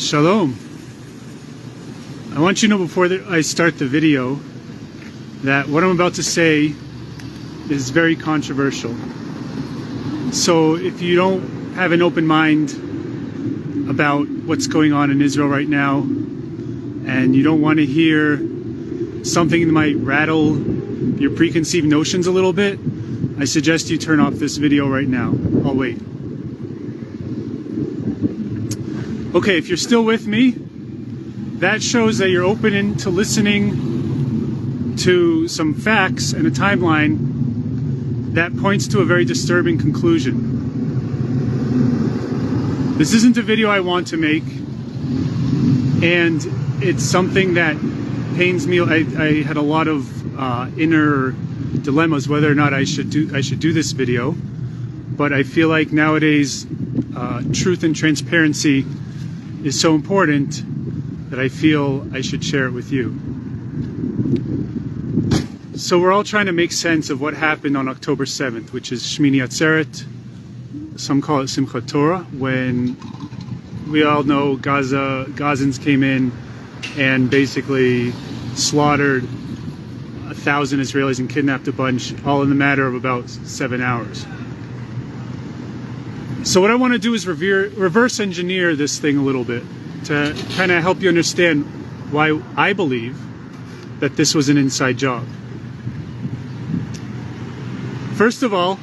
Shalom. I want you to know before I start the video that what I'm about to say is very controversial. So if you don't have an open mind about what's going on in Israel right now, and you don't want to hear something that might rattle your preconceived notions a little bit, I suggest you turn off this video right now. I'll wait. Okay, if you're still with me, that shows that you're open to listening to some facts and a timeline that points to a very disturbing conclusion. This isn't a video I want to make, and it's something that pains me. I had a lot of inner dilemmas whether or not I should do this video, but I feel like nowadays truth and transparency is so important that I feel I should share it with you. So we're all trying to make sense of what happened on October 7th, which is Shmini Atzeret. Some call it Simchat Torah, when we all know Gazans came in and basically slaughtered 1,000 Israelis and kidnapped a bunch, all in the matter of about 7 hours. So what I want to do is reverse engineer this thing a little bit to kind of help you understand why I believe that this was an inside job. First of all,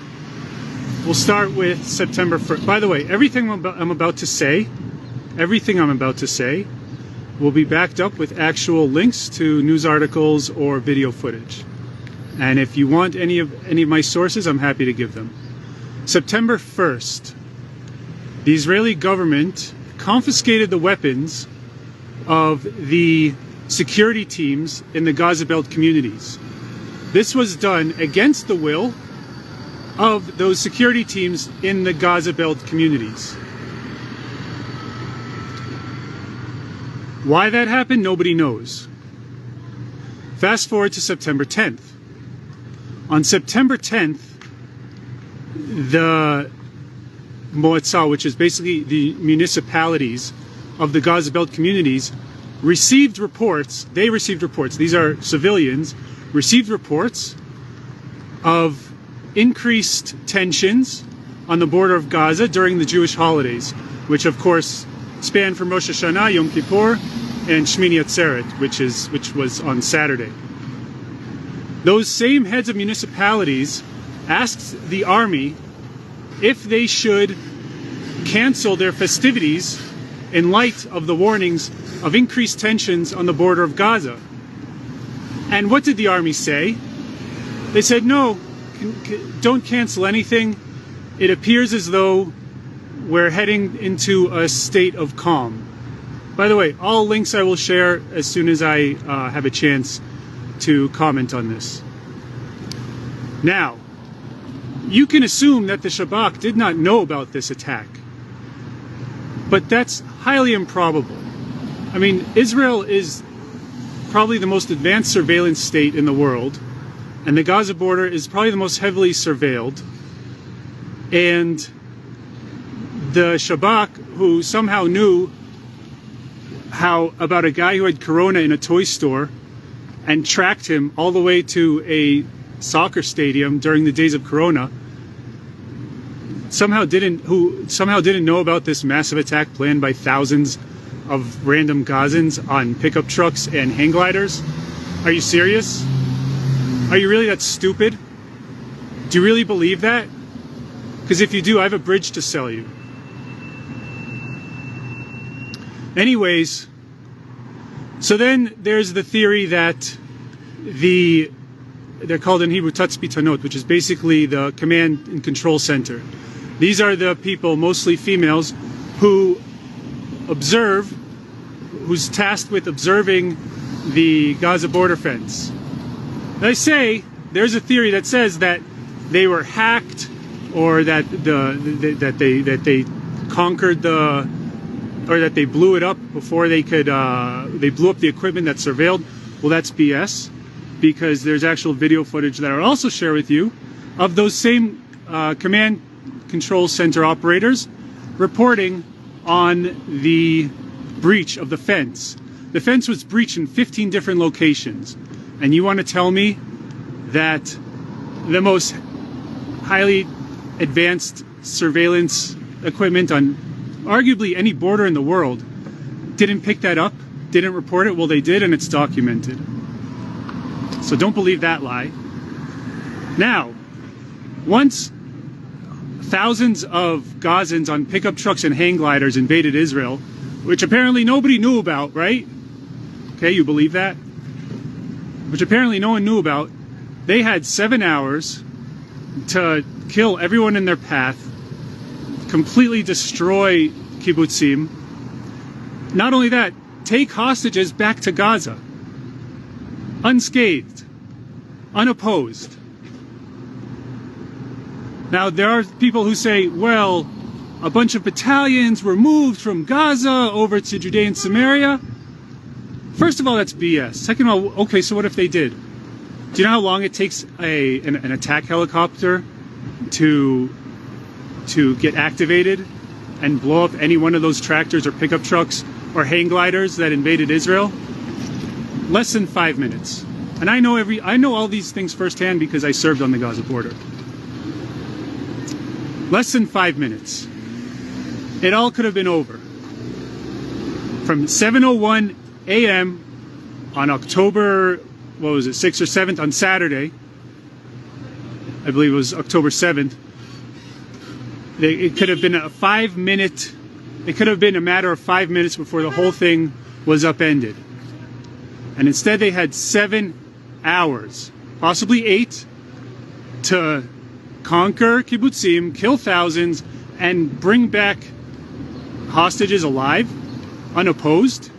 we'll start with September 1st. By the way, everything I'm about to say will be backed up with actual links to news articles or video footage. And if you want any of my sources, I'm happy to give them. September 1st, the Israeli government confiscated the weapons of the security teams in the Gaza Belt communities. This was done against the will of those security teams in the Gaza Belt communities. Why that happened, nobody knows. Fast forward to September 10th. On September 10th, the Moatzah, which is basically the municipalities of the Gaza Belt communities, received reports. These are civilians, received reports of increased tensions on the border of Gaza during the Jewish holidays, which of course span from Rosh Hashanah, Yom Kippur, and Shmini Atzeret, which was on Saturday. Those same heads of municipalities asked the army if they should cancel their festivities in light of the warnings of increased tensions on the border of Gaza. And what did the army say? They said, no, don't cancel anything. It appears as though we're heading into a state of calm. By the way, all links I will share as soon as I have a chance to comment on this. Now, you can assume that the Shabak did not know about this attack, but that's highly improbable. I mean, Israel is probably the most advanced surveillance state in the world, and the Gaza border is probably the most heavily surveilled, and the Shabak, who somehow knew about a guy who had corona in a toy store and tracked him all the way to a soccer stadium during the days of corona, somehow didn't know about this massive attack planned by thousands of random Gazans on pickup trucks and hang gliders. Are you serious? Are you really that stupid? Do you really believe that? Because if you do, I have a bridge to sell you. Anyways, so then there's the theory that they're called in Hebrew Tatzpitanot, which is basically the command and control center. These are the people, mostly females, who's tasked with observing the Gaza border fence. They say there's a theory that says that they were hacked, or that they conquered or that they blew it up before they could. They blew up the equipment that surveilled. Well, that's BS, because there's actual video footage that I'll also share with you of those same command control center operators reporting on the breach of the fence. The fence was breached in 15 different locations. And you want to tell me that the most highly advanced surveillance equipment on arguably any border in the world didn't pick that up, didn't report it? Well, they did, and it's documented. So don't believe that lie. Now, once thousands of Gazans on pickup trucks and hang gliders invaded Israel, which apparently nobody knew about, right? Okay, you believe that? Which apparently no one knew about. They had 7 hours to kill everyone in their path, completely destroy kibbutzim. Not only that, take hostages back to Gaza, unscathed, unopposed. Now, there are people who say, well, a bunch of battalions were moved from Gaza over to Judea and Samaria. First of all, that's BS. Second of all, okay, so what if they did? Do you know how long it takes an attack helicopter to get activated and blow up any one of those tractors or pickup trucks or hang gliders that invaded Israel? Less than 5 minutes. And I know all these things firsthand because I served on the Gaza border. Less than 5 minutes. It all could have been over. From 7:01 a.m. on October, 6th or 7th, on Saturday, I believe it was October 7th, it could have been it could have been a matter of 5 minutes before the whole thing was upended. And instead they had 7 hours, possibly 8, to conquer kibbutzim, kill thousands, and bring back hostages alive, unopposed.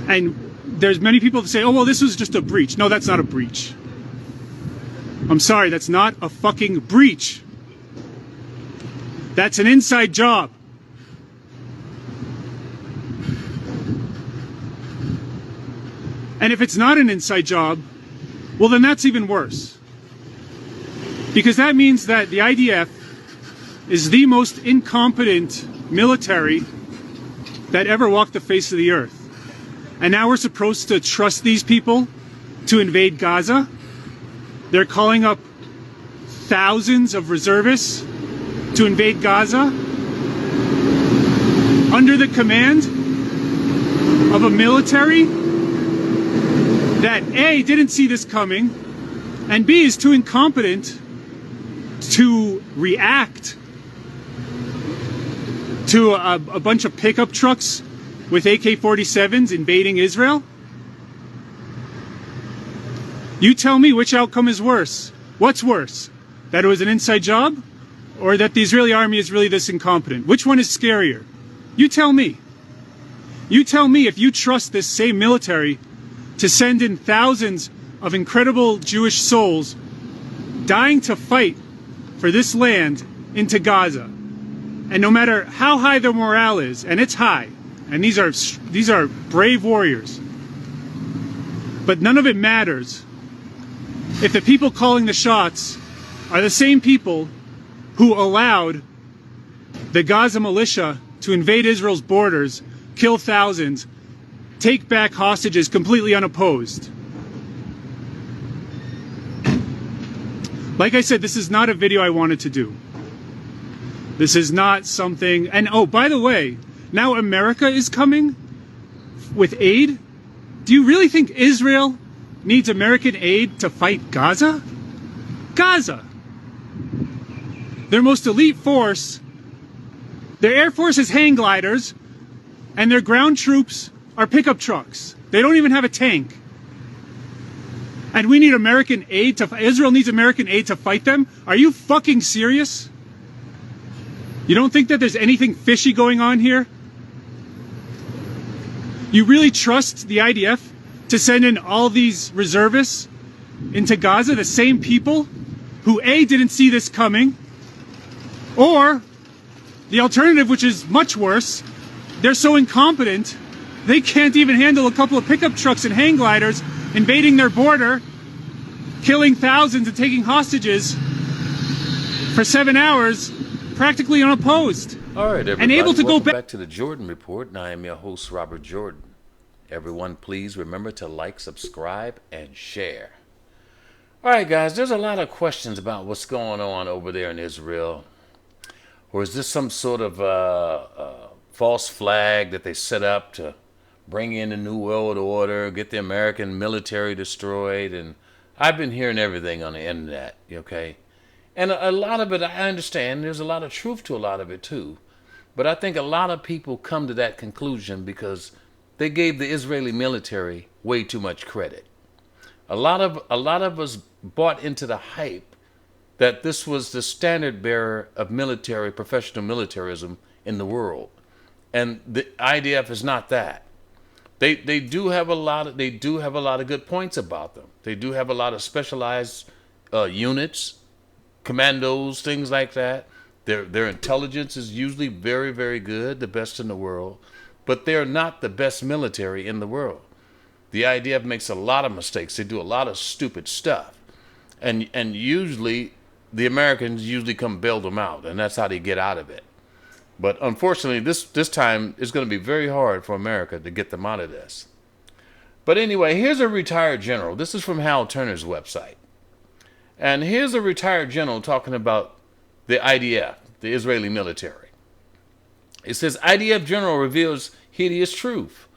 And there's many people that say, oh, well, this was just a breach. No, that's not a breach. I'm sorry, that's not a fucking breach. That's an inside job. And if it's not an inside job, well, then that's even worse. Because that means that the IDF is the most incompetent military that ever walked the face of the earth. And now we're supposed to trust these people to invade Gaza. They're calling up thousands of reservists to invade Gaza under the command of a military that A, didn't see this coming, and B, is too incompetent to react to a bunch of pickup trucks with AK-47s invading Israel? You tell me which outcome is worse. What's worse? That it was an inside job? Or that the Israeli army is really this incompetent? Which one is scarier? You tell me. You tell me if you trust this same military to send in thousands of incredible Jewish souls dying to fight for this land into Gaza. And no matter how high their morale is, and it's high, and these are brave warriors, but none of it matters if the people calling the shots are the same people who allowed the Gaza militia to invade Israel's borders, kill thousands, take back hostages completely unopposed. Like I said, this is not a video I wanted to do. This is not something, and oh, by the way, now America is coming with aid. Do you really think Israel needs American aid to fight Gaza? Gaza! Their most elite force, their air force is hang gliders, and their ground troops are pickup trucks. They don't even have a tank. And we need American aid Israel needs American aid to fight them? Are you fucking serious? You don't think that there's anything fishy going on here? You really trust the IDF to send in all these reservists into Gaza, the same people who A, didn't see this coming, or the alternative, which is much worse, they're so incompetent they can't even handle a couple of pickup trucks and hang gliders invading their border, killing thousands and taking hostages for 7 hours practically unopposed. All right, everybody. And able to go back to the Jordan Report, and I am your host, Robert Jordan. Everyone, please remember to like, subscribe, and share. All right, guys, there's a lot of questions about what's going on over there in Israel. Or is this some sort of false flag that they set up to bring in the New World Order, get the American military destroyed? And I've been hearing everything on the internet, okay? And a lot of it, I understand, there's a lot of truth to a lot of it too. But I think a lot of people come to that conclusion because they gave the Israeli military way too much credit. A lot of us bought into the hype that this was the standard bearer of military, professional militarism in the world. And the IDF is not that. They do have a lot of good points about them. They do have a lot of specialized units, commandos, things like that. Their intelligence is usually very, very good, the best in the world. But they're not the best military in the world. The IDF makes a lot of mistakes. They do a lot of stupid stuff. And usually, the Americans usually come bail them out, and that's how they get out of it. But unfortunately, this time, it's going to be very hard for America to get them out of this. But anyway, here's a retired general. This is from Hal Turner's website. And here's a retired general talking about the IDF, the Israeli military. It says, IDF general reveals hideous truth.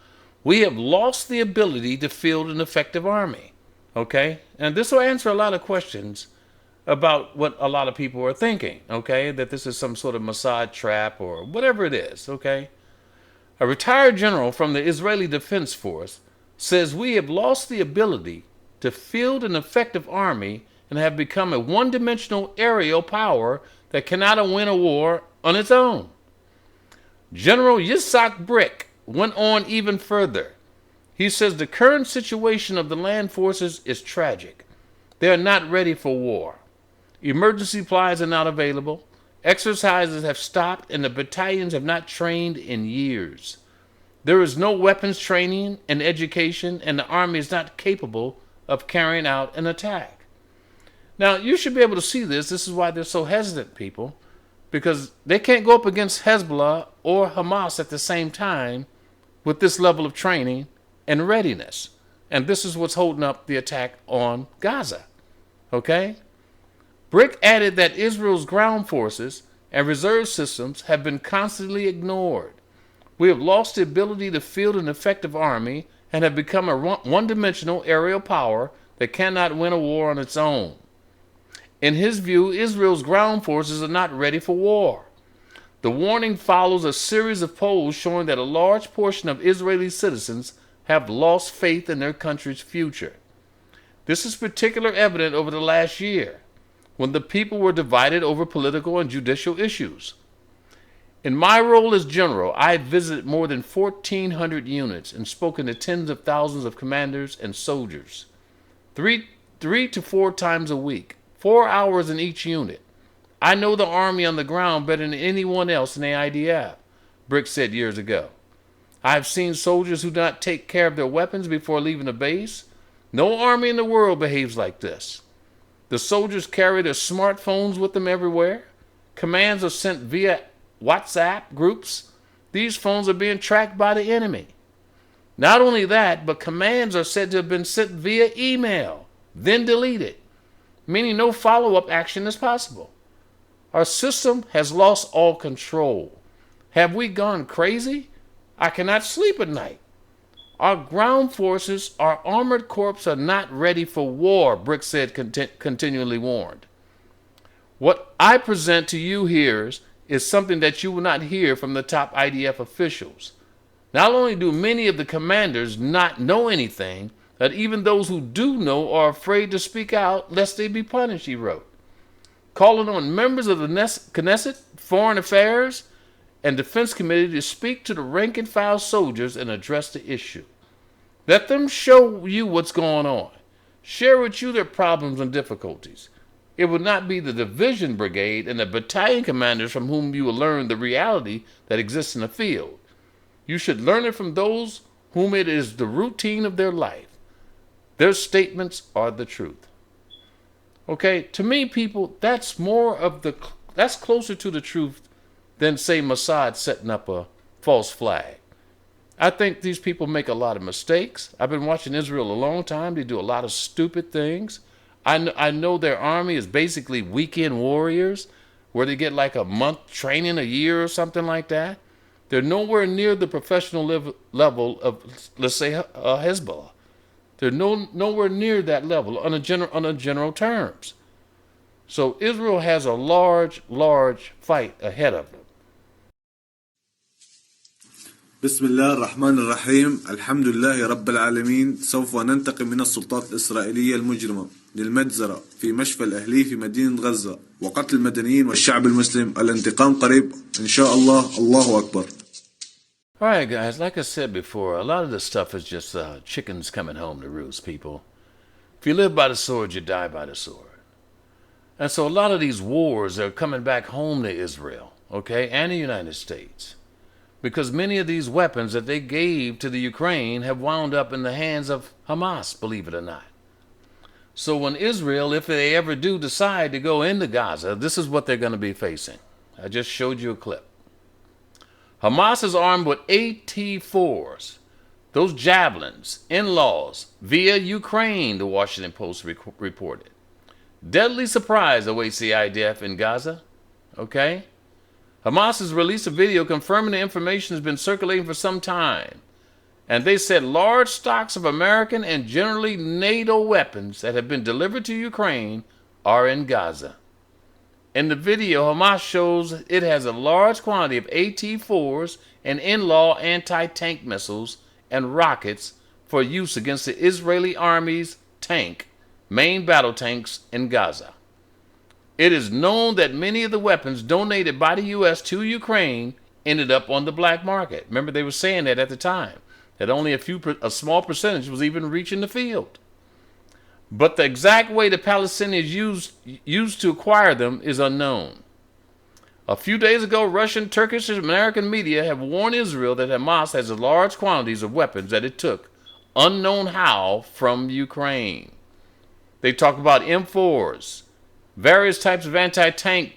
We have lost the ability to field an effective army. Okay? And this will answer a lot of questions about what a lot of people are thinking. Okay? That this is some sort of Mossad trap or whatever it is. Okay? A retired general from the Israeli Defense Force says we have lost the ability to field an effective army and have become a one-dimensional aerial power that cannot win a war on its own. General Yitzhak Brick went on even further. He says the current situation of the land forces is tragic. They are not ready for war. Emergency supplies are not available. Exercises have stopped and the battalions have not trained in years. There is no weapons training and education, and the army is not capable of carrying out an attack. Now, you should be able to see this. This is why they're so hesitant, people. Because they can't go up against Hezbollah or Hamas at the same time with this level of training and readiness. And this is what's holding up the attack on Gaza. Okay? Brick added that Israel's ground forces and reserve systems have been constantly ignored. We have lost the ability to field an effective army and have become a one-dimensional aerial power that cannot win a war on its own. In his view, Israel's ground forces are not ready for war. The warning follows a series of polls showing that a large portion of Israeli citizens have lost faith in their country's future. This is particularly evident over the last year, when the people were divided over political and judicial issues. In my role as general, I have visited more than 1,400 units and spoken to tens of thousands of commanders and soldiers, three to four times a week. 4 hours in each unit. I know the army on the ground better than anyone else in the IDF, Brick said years ago. I have seen soldiers who do not take care of their weapons before leaving the base. No army in the world behaves like this. The soldiers carry their smartphones with them everywhere. Commands are sent via WhatsApp groups. These phones are being tracked by the enemy. Not only that, but commands are said to have been sent via email, then deleted, meaning no follow-up action is possible. Our system has lost all control. Have we gone crazy? I cannot sleep at night. Our ground forces, our armored corps are not ready for war, Brick said, continually warned. What I present to you here is something that you will not hear from the top IDF officials. Not only do many of the commanders not know anything, that even those who do know are afraid to speak out lest they be punished, he wrote. Calling on members of the Knesset, Foreign Affairs, and Defense Committee to speak to the rank-and-file soldiers and address the issue. Let them show you what's going on. Share with you their problems and difficulties. It will not be the division brigade and the battalion commanders from whom you will learn the reality that exists in the field. You should learn it from those whom it is the routine of their life. Their statements are the truth. Okay, to me, people, that's more of the That's closer to the truth than, say, Mossad setting up a false flag. I think these people make a lot of mistakes. I've been watching Israel a long time. They do a lot of stupid things. I know their army is basically weekend warriors where they get like a month training a year or something like that. They're nowhere near the professional level of, let's say, Hezbollah. They're nowhere near that level on a general terms. So Israel has a large fight ahead of them. بسم الله الرحمن الرحيم الحمد لله رب العالمين سوف ننتقم من السلطات الإسرائيلية المجرمة للمجزرة في مشفى الأهلي في مدينة غزة وقتل المدنيين والشعب المسلم الانتقام قريب إن شاء الله الله أكبر. All right, guys, like I said before, a lot of this stuff is just chickens coming home to roost, people. If you live by the sword, you die by the sword. And so a lot of these wars are coming back home to Israel, okay, and the United States. Because many of these weapons that they gave to the Ukraine have wound up in the hands of Hamas, believe it or not. So when Israel, if they ever do decide to go into Gaza, this is what they're going to be facing. I just showed you a clip. Hamas is armed with AT-4s, those javelins, in-laws, via Ukraine, the Washington Post reported. Deadly surprise awaits the IDF in Gaza, okay? Hamas has released a video confirming the information has been circulating for some time. And they said large stocks of American and generally NATO weapons that have been delivered to Ukraine are in Gaza. In the video, Hamas shows it has a large quantity of AT-4s and in-law anti-tank missiles and rockets for use against the Israeli army's main battle tanks in Gaza. It is known that many of the weapons donated by the U.S. to Ukraine ended up on the black market. Remember, they were saying that at the time, that only a small percentage was even reaching the field. But the exact way the Palestinians used to acquire them is unknown. A few days ago, Russian, Turkish, and American media have warned Israel that Hamas has large quantities of weapons that it took, unknown how, from Ukraine. They talk about M4s, various types of anti-tank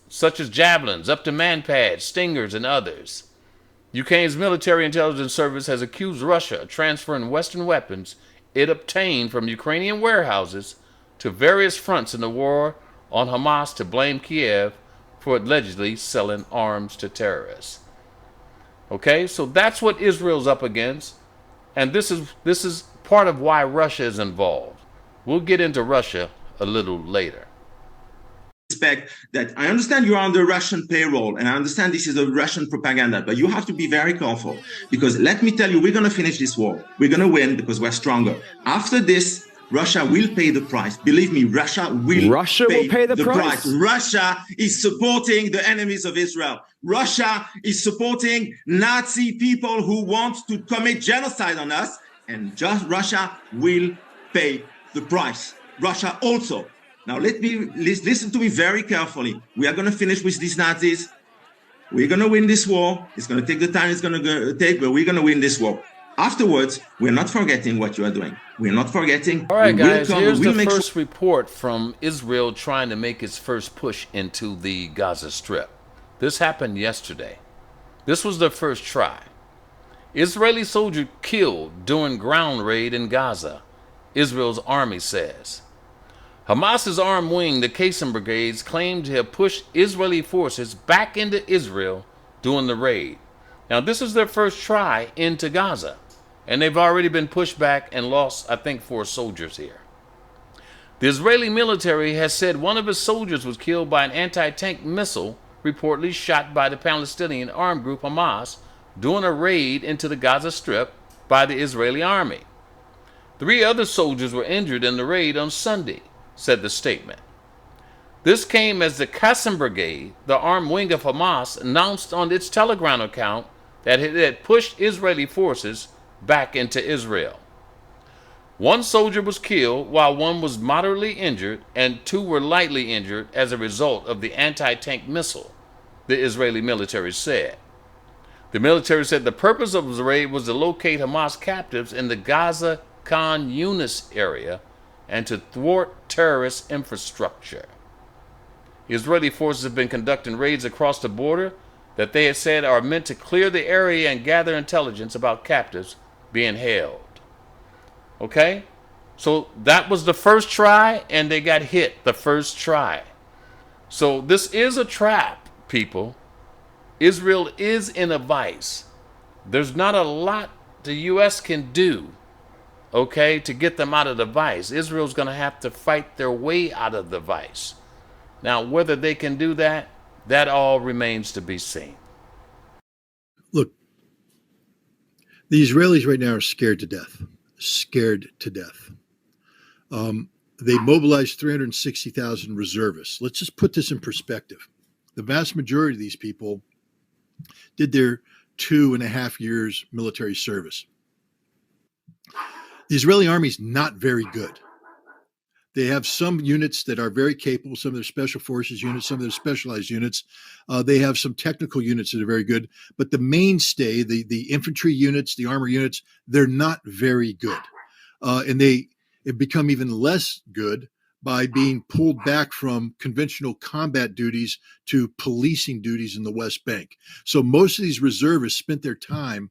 such as javelins, up to manpads, stingers, and others. Ukraine's military intelligence service has accused Russia of transferring Western weapons it obtained from Ukrainian warehouses to various fronts in the war on Hamas to blame Kiev for allegedly selling arms to terrorists. Okay, so that's what Israel's up against, and this is part of why Russia is involved. We'll get into Russia a little later. That I understand you're under Russian payroll, and I understand this is a Russian propaganda, but you have to be very careful, because let me tell you, we're going to finish this war. We're going to win because we're stronger. After this, Russia will pay the price. Believe me, Russia will pay the price. Russia is supporting the enemies of Israel. Russia is supporting Nazi people who want to commit genocide on us, and just Russia will pay the price. Russia also. Now, listen to me very carefully. We are going to finish with these Nazis. We're going to win this war. It's going to take the time it's going to take, but we're going to win this war. Afterwards, we're not forgetting what you are doing. We're not forgetting. All right, guys, here's the first report from Israel trying to make its first push into the Gaza Strip. This happened yesterday. This was their first try. Israeli soldier killed during ground raid in Gaza, Israel's army says. Hamas's armed wing, the Qassam brigades, claimed to have pushed Israeli forces back into Israel during the raid. Now, this is their first try into Gaza, and they've already been pushed back and lost, I think, 4 soldiers here. The Israeli military has said one of its soldiers was killed by an anti-tank missile reportedly shot by the Palestinian armed group Hamas during a raid into the Gaza Strip by the Israeli army. 3 other soldiers were injured in the raid on Sunday, said the statement. This came as the Qassam Brigade, the armed wing of Hamas, announced on its Telegram account that it had pushed Israeli forces back into Israel. 1 soldier was killed while 1 was moderately injured and 2 were lightly injured as a result of the anti-tank missile, the Israeli military said. The military said the purpose of the raid was to locate Hamas captives in the Gaza Khan Yunis area and to thwart terrorist infrastructure. Israeli forces have been conducting raids across the border that they had said are meant to clear the area and gather intelligence about captives being held. Okay? So that was the first try, and they got hit the first try. So this is a trap, people. Israel is in a vice. There's not a lot the U.S. can do, okay, to get them out of the vice. Israel's going to have to fight their way out of the vice. Now, whether they can do that, that all remains to be seen. Look, the Israelis right now are scared to death. Scared to death. They mobilized 360,000 reservists. Let's just put this in perspective. The vast majority of these people did their 2.5 years military service. The Israeli army is not very good. They have some units that are very capable, some of their special forces units, some of their specialized units. They have some technical units that are very good, but the mainstay, the infantry units, the armor units, they're not very good. And they have become even less good by being pulled back from conventional combat duties to policing duties in the West Bank. So most of these reservists spent their time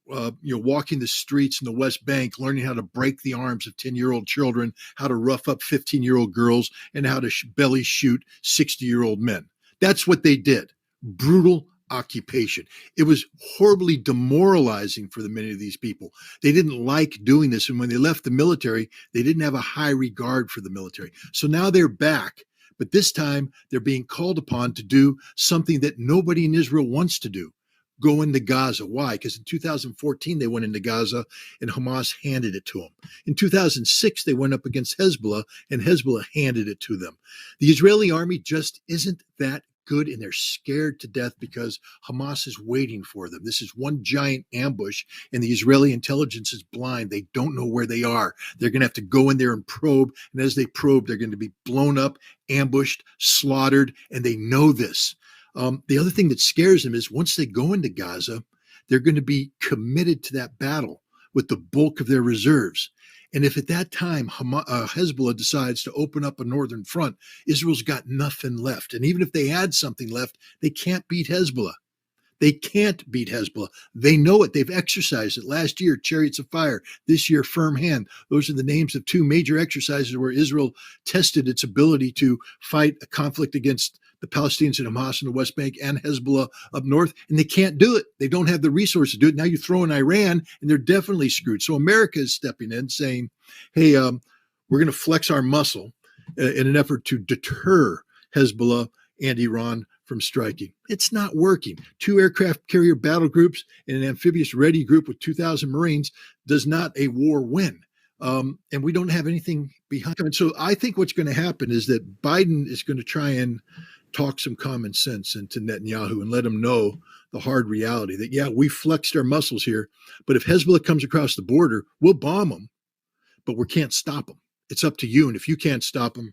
walking the streets in the West Bank, learning how to break the arms of 10-year-old children, how to rough up 15-year-old girls, and how to belly shoot 60-year-old men. That's what they did. Brutal occupation. It was horribly demoralizing for many of these people. They didn't like doing this. And when they left the military, they didn't have a high regard for the military. So now they're back. But this time they're being called upon to do something that nobody in Israel wants to do. Go into Gaza. Why? Because in 2014, they went into Gaza and Hamas handed it to them. In 2006, they went up against Hezbollah and Hezbollah handed it to them. The Israeli army just isn't that good, and they're scared to death because Hamas is waiting for them. This is one giant ambush, and the Israeli intelligence is blind. They don't know where they are. They're going to have to go in there and probe, and as they probe, they're going to be blown up, ambushed, slaughtered, and they know this. The other thing that scares them is once they go into Gaza, they're going to be committed to that battle with the bulk of their reserves. And if at that time Hezbollah decides to open up a northern front, Israel's got nothing left. And even if they had something left, they can't beat Hezbollah. They can't beat Hezbollah. They know it. They've exercised it. Last year, Chariots of Fire. This year, Firm Hand. Those are the names of two major exercises where Israel tested its ability to fight a conflict against the Palestinians and Hamas in the West Bank and Hezbollah up north, and they can't do it. They don't have the resources to do it. Now you throw in Iran, and they're definitely screwed. So America is stepping in saying, hey, we're going to flex our muscle in an effort to deter Hezbollah and Iran from striking. It's not working. 2 aircraft carrier battle groups and an amphibious ready group with 2,000 Marines does not a war win. And we don't have anything behind. And so I think what's going to happen is that Biden is going to try and talk some common sense into Netanyahu and let him know the hard reality that, yeah, we flexed our muscles here, but if Hezbollah comes across the border, we'll bomb them, but we can't stop them. It's up to you. And if you can't stop them,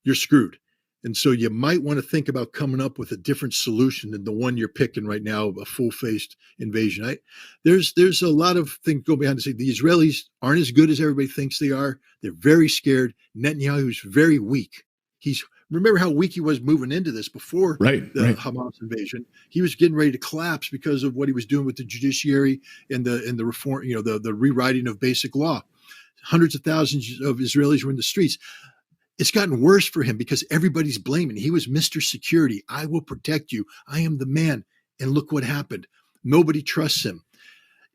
you're screwed. And so you might want to think about coming up with a different solution than the one you're picking right now, a full-faced invasion. There's a lot of things go behind the scenes. The Israelis aren't as good as everybody thinks they are. They're very scared. Netanyahu's very weak. Remember how weak he was moving into this before the Hamas invasion. He was getting ready to collapse because of what he was doing with the judiciary and the reform, the rewriting of basic law. Hundreds of thousands of Israelis were in the streets. It's gotten worse for him because everybody's blaming. He was Mr. Security. I will protect you. I am the man. And look what happened. Nobody trusts him.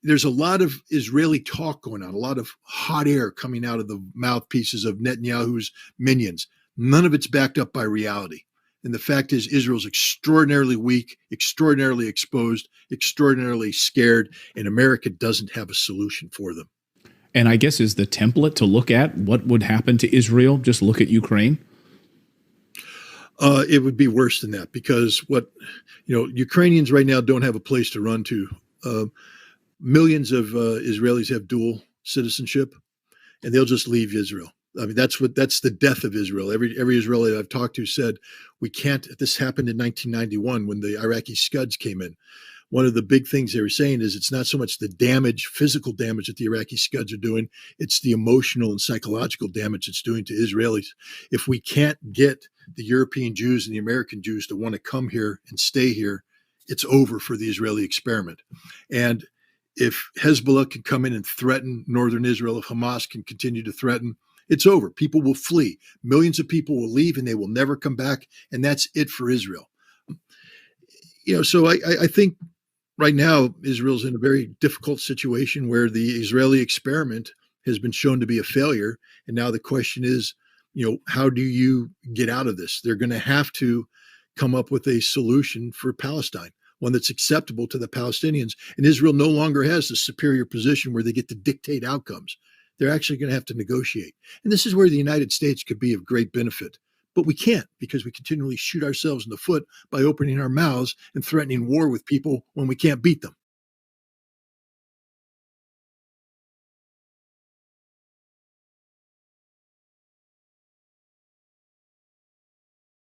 There's a lot of Israeli talk going on, a lot of hot air coming out of the mouthpieces of Netanyahu's minions. None of it's backed up by reality. And the fact is, Israel's extraordinarily weak, extraordinarily exposed, extraordinarily scared, and America doesn't have a solution for them. And I guess is the template to look at what would happen to Israel, just look at Ukraine? It would be worse than that because Ukrainians right now don't have a place to run to. Millions of Israelis have dual citizenship, and they'll just leave Israel. I mean, that's the death of Israel. Every Israeli I've talked to said, we can't, this happened in 1991 when the Iraqi Scuds came in. one of the big things they were saying is it's not so much the damage, physical damage that the Iraqi Scuds are doing, it's the emotional and psychological damage it's doing to Israelis. If we can't get the European Jews and the American Jews to want to come here and stay here, it's over for the Israeli experiment. And if Hezbollah can come in and threaten northern Israel, if Hamas can continue to threaten, it's over. People will flee. Millions of people will leave and they will never come back. And that's it for Israel. So I think right now Israel's in a very difficult situation where the Israeli experiment has been shown to be a failure. And now the question is, how do you get out of this? They're going to have to come up with a solution for Palestine, one that's acceptable to the Palestinians. And Israel no longer has the superior position where they get to dictate outcomes. They're actually going to have to negotiate. And this is where the United States could be of great benefit. But we can't, because we continually shoot ourselves in the foot by opening our mouths and threatening war with people when we can't beat them.